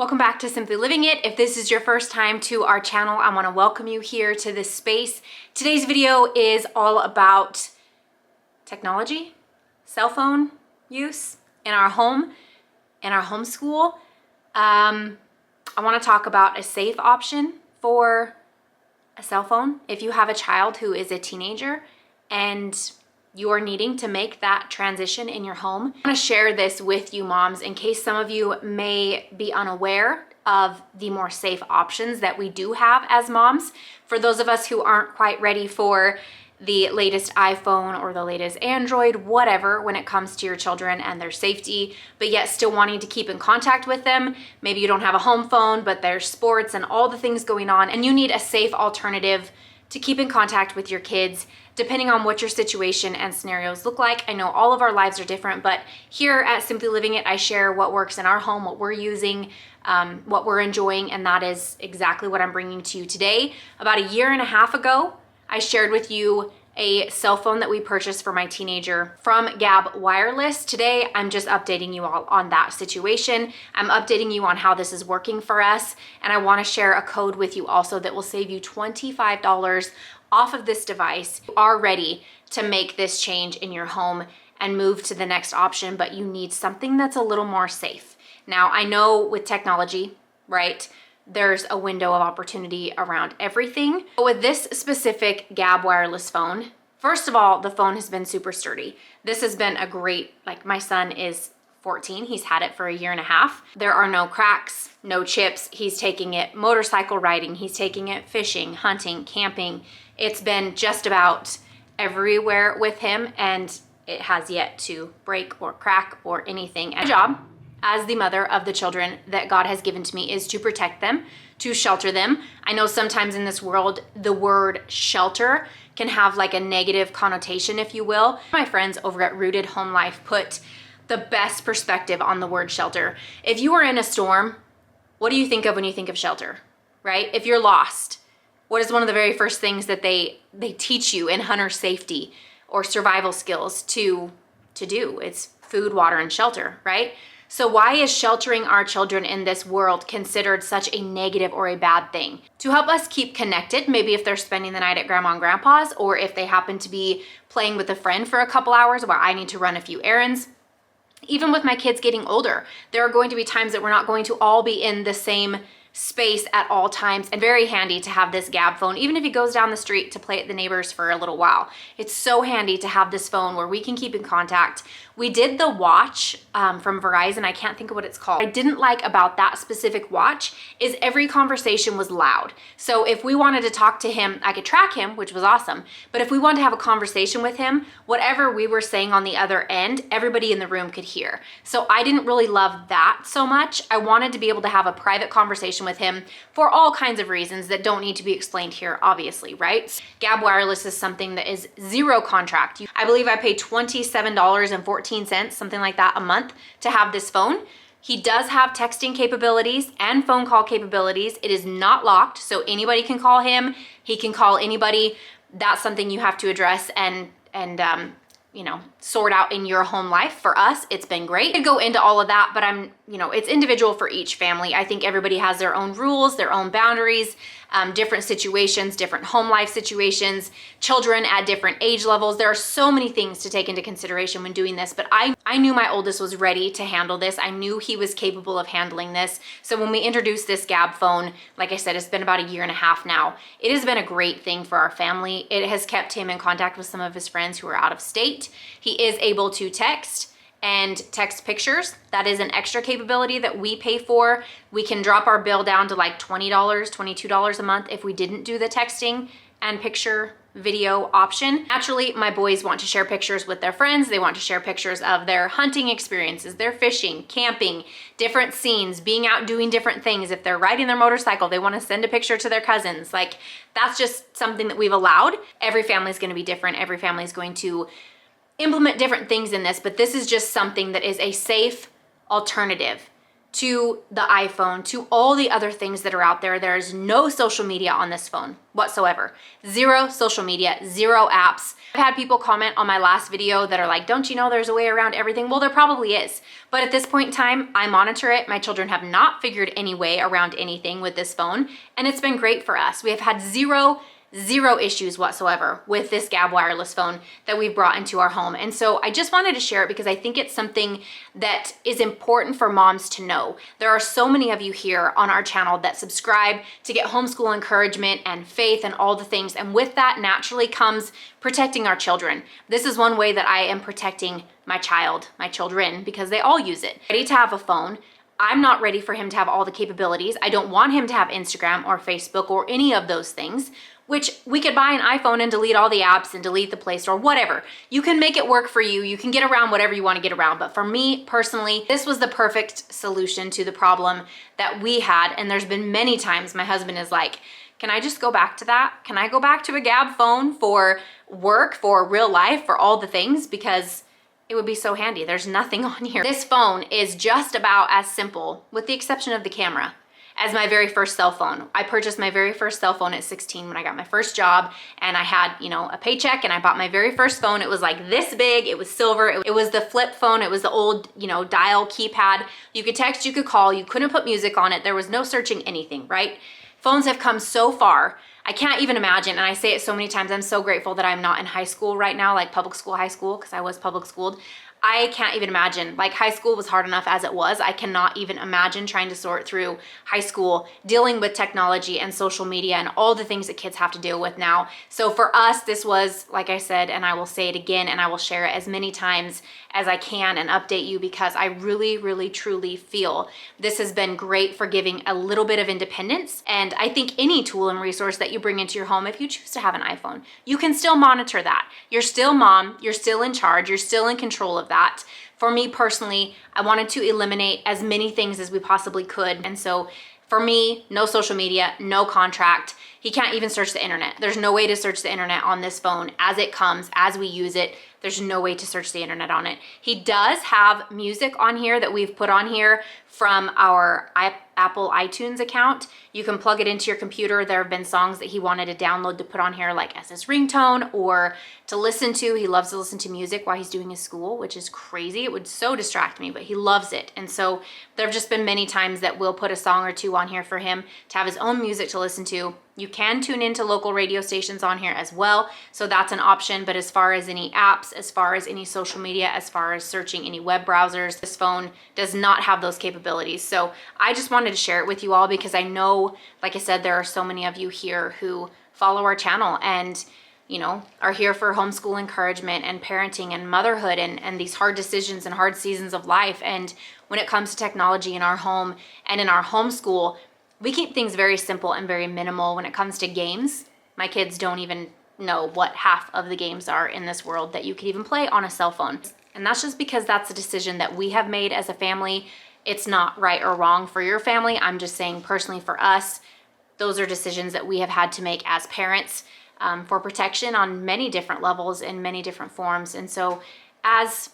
Welcome back to Simply Living It. If this is your first time to our channel, I want to welcome you here to this space. Today's video is all about technology, cell phone use in our home, in our homeschool. I want to talk about a safe option for a cell phone if you have a child who is a teenager and you are needing to make that transition in your home. I want to share this with you moms in case some of you may be unaware of the more safe options that we do have as moms. For those of us who aren't quite ready for the latest iPhone or the latest Android, whatever, when it comes to your children and their safety, but yet still wanting to keep in contact with them. Maybe you don't have a home phone, but there's sports and all the things going on, and you need a safe alternative to keep in contact with your kids, depending on what your situation and scenarios look like. I know all of our lives are different, but here at Simply Living It, I share what works in our home, what we're using, what we're enjoying, and that is exactly what I'm bringing to you today. About a year and a half ago, I shared with you a cell phone that we purchased for my teenager from GABB Wireless. Today, I'm just updating you all on that situation. I'm updating you on how this is working for us, and I want to share a code with you also that will save you $25 off of this device. You are ready to make this change in your home and move to the next option, but you need something that's a little more safe. Now, I know with technology, right, there's a window of opportunity around everything. But with this specific GABB wireless phone, first of all, the phone has been super sturdy. This has been a great, like my son is 14, he's had it for a year and a half. There are no cracks, no chips. He's taking it motorcycle riding, he's taking it fishing, hunting, camping. It's been just about everywhere with him, and it has yet to break or crack or anything. My job as the mother of the children that God has given to me is to protect them, to shelter them. I know sometimes in this world, the word shelter can have like a negative connotation, if you will. My friends over at Rooted Home Life put the best perspective on the word shelter. If you are in a storm, what do you think of when you think of shelter, right? If you're lost, what is one of the very first things that they teach you in hunter safety or survival skills to do? It's food, water, and shelter, right? So why is sheltering our children in this world considered such a negative or a bad thing? To help us keep connected, maybe if they're spending the night at grandma and grandpa's, or if they happen to be playing with a friend for a couple hours while I need to run a few errands. Even with my kids getting older, there are going to be times that we're not going to all be in the same space at all times, and very handy to have this GABB phone, even if he goes down the street to play at the neighbors for a little while. It's so handy to have this phone where we can keep in contact. We did the watch from Verizon. I can't think of what it's called. What I didn't like about that specific watch is every conversation was loud. So if we wanted to talk to him, I could track him, which was awesome. But if we wanted to have a conversation with him, whatever we were saying on the other end, everybody in the room could hear. So I didn't really love that so much. I wanted to be able to have a private conversation with him for all kinds of reasons that don't need to be explained here, obviously, right? GABB Wireless is something that is zero contract. I believe I paid $27.14, something like that, a month to have this phone. He does have texting capabilities and phone call capabilities. It is not locked, so anybody can call him. He can call anybody. That's something you have to address and sort out in your home life. For us, it's been great. I could go into all of that, but it's individual for each family. I think everybody has their own rules, their own boundaries, different situations, different home life situations, children at different age levels. There are so many things to take into consideration when doing this, but I knew my oldest was ready to handle this. I knew he was capable of handling this. So when we introduced this GABB phone, like I said, it's been about a year and a half now. It has been a great thing for our family. It has kept him in contact with some of his friends who are out of state. He is able to text and text pictures. That is an extra capability that we pay for. We can drop our bill down to like $20, $22 a month if we didn't do the texting and picture video option. Naturally, my boys want to share pictures with their friends. They want to share pictures of their hunting experiences, their fishing, camping, different scenes, being out doing different things. If they're riding their motorcycle, they want to send a picture to their cousins. Like, that's just something that we've allowed. Every family is going to be different. Every family is going to implement different things in this, but this is just something that is a safe alternative to the iPhone, to all the other things that are out there. There is no social media on this phone whatsoever. Zero social media, zero apps. I've had people comment on my last video that are like, don't you know there's a way around everything? Well, there probably is. But at this point in time, I monitor it. My children have not figured any way around anything with this phone, and it's been great for us. We have had zero issues whatsoever with this GABB wireless phone that we've brought into our home. And so I just wanted to share it because I think it's something that is important for moms to know. There are so many of you here on our channel that subscribe to get homeschool encouragement and faith and all the things. And with that naturally comes protecting our children. This is one way that I am protecting my children, because they all use it. Ready to have a phone. I'm not ready for him to have all the capabilities. I don't want him to have Instagram or Facebook or any of those things, which we could buy an iPhone and delete all the apps and delete the Play Store, whatever. You can make it work for you. You can get around whatever you want to get around. But for me personally, this was the perfect solution to the problem that we had. And there's been many times my husband is like, can I just go back to that? Can I go back to a GABB phone for work, for real life, for all the things? Because it would be so handy. There's nothing on here. This phone is just about as simple, with the exception of the camera, as my very first cell phone. I purchased my very first cell phone at 16 when I got my first job, and I had, a paycheck, and I bought my very first phone. It was like this big, it was silver, it was the flip phone, it was the old, dial keypad. You could text, you could call, you couldn't put music on it. There was no searching anything, right? Phones have come so far. I can't even imagine, and I say it so many times, I'm so grateful that I'm not in high school right now, like public school, high school, because I was public schooled. I can't even imagine, like high school was hard enough as it was. I cannot even imagine trying to sort through high school, dealing with technology and social media and all the things that kids have to deal with now. So for us, this was, like I said, and I will say it again, and I will share it as many times as I can and update you, because I really, really, truly feel this has been great for giving a little bit of independence. And I think any tool and resource that you bring into your home, if you choose to have an iPhone, you can still monitor that. You're still mom, you're still in charge, you're still in control of that. For me personally, I wanted to eliminate as many things as we possibly could. And so for me, no social media, no contract. He can't even search the internet. There's no way to search the internet on this phone as it comes, as we use it. There's no way to search the internet on it. He does have music on here that we've put on here from our Apple iTunes account. You can plug it into your computer. There have been songs that he wanted to download to put on here, like as his ringtone or to listen to. He loves to listen to music while he's doing his school, which is crazy. It would so distract me, but he loves it. And so there have just been many times that we'll put a song or two on here for him to have his own music to listen to. You can tune into local radio stations on here as well, so that's an option. But as far as any apps, as far as any social media, as far as searching any web browsers, this phone does not have those capabilities. So I just wanted to share it with you all, because I know, like I said, there are so many of you here who follow our channel and are here for homeschool encouragement and parenting and motherhood and these hard decisions and hard seasons of life. And when it comes to technology in our home and in our homeschool, we keep things very simple and very minimal. When it comes to games, my kids don't even know what half of the games are in this world that you could even play on a cell phone. And that's just because that's a decision that we have made as a family. It's not right or wrong for your family. I'm just saying personally for us, those are decisions that we have had to make as parents for protection on many different levels in many different forms. And so as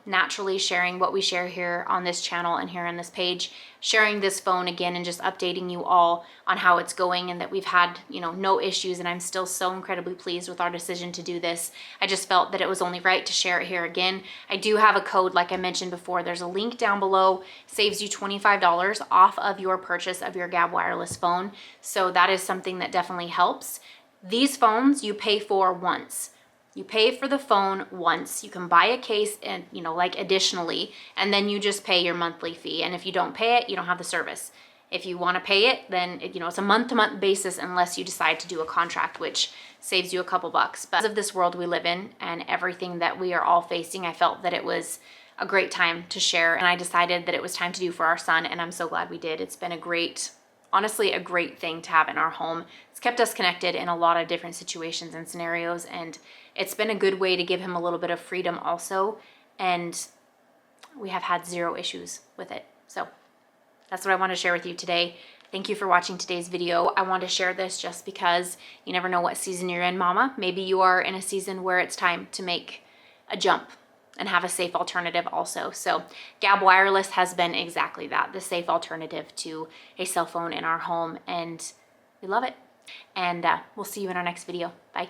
naturally sharing what we share here on this channel and here on this page, sharing this phone again and just updating you all on how it's going and that we've had, no issues, and I'm still so incredibly pleased with our decision to do this. I just felt that it was only right to share it here again. I do have a code, like I mentioned before. There's a link down below, saves you $25 off of your purchase of your GABB wireless phone. So that is something that definitely helps. These phones you pay for once. You pay for the phone once. You can buy a case and, additionally, and then you just pay your monthly fee. And if you don't pay it, you don't have the service. If you want to pay it, then, it's a month-to-month basis unless you decide to do a contract, which saves you a couple bucks. But because of this world we live in and everything that we are all facing, I felt that it was a great time to share. And I decided that it was time to do for our son, and I'm so glad we did. It's been honestly a great thing to have in our home. It's kept us connected in a lot of different situations and scenarios, and it's been a good way to give him a little bit of freedom also, and we have had zero issues with it. So that's what I want to share with you today. Thank you for watching today's video. I want to share this just because you never know what season you're in, mama. Maybe you are in a season where it's time to make a jump, and have a safe alternative also. So GABB Wireless has been exactly that, the safe alternative to a cell phone in our home, and we love it. And we'll see you in our next video. Bye.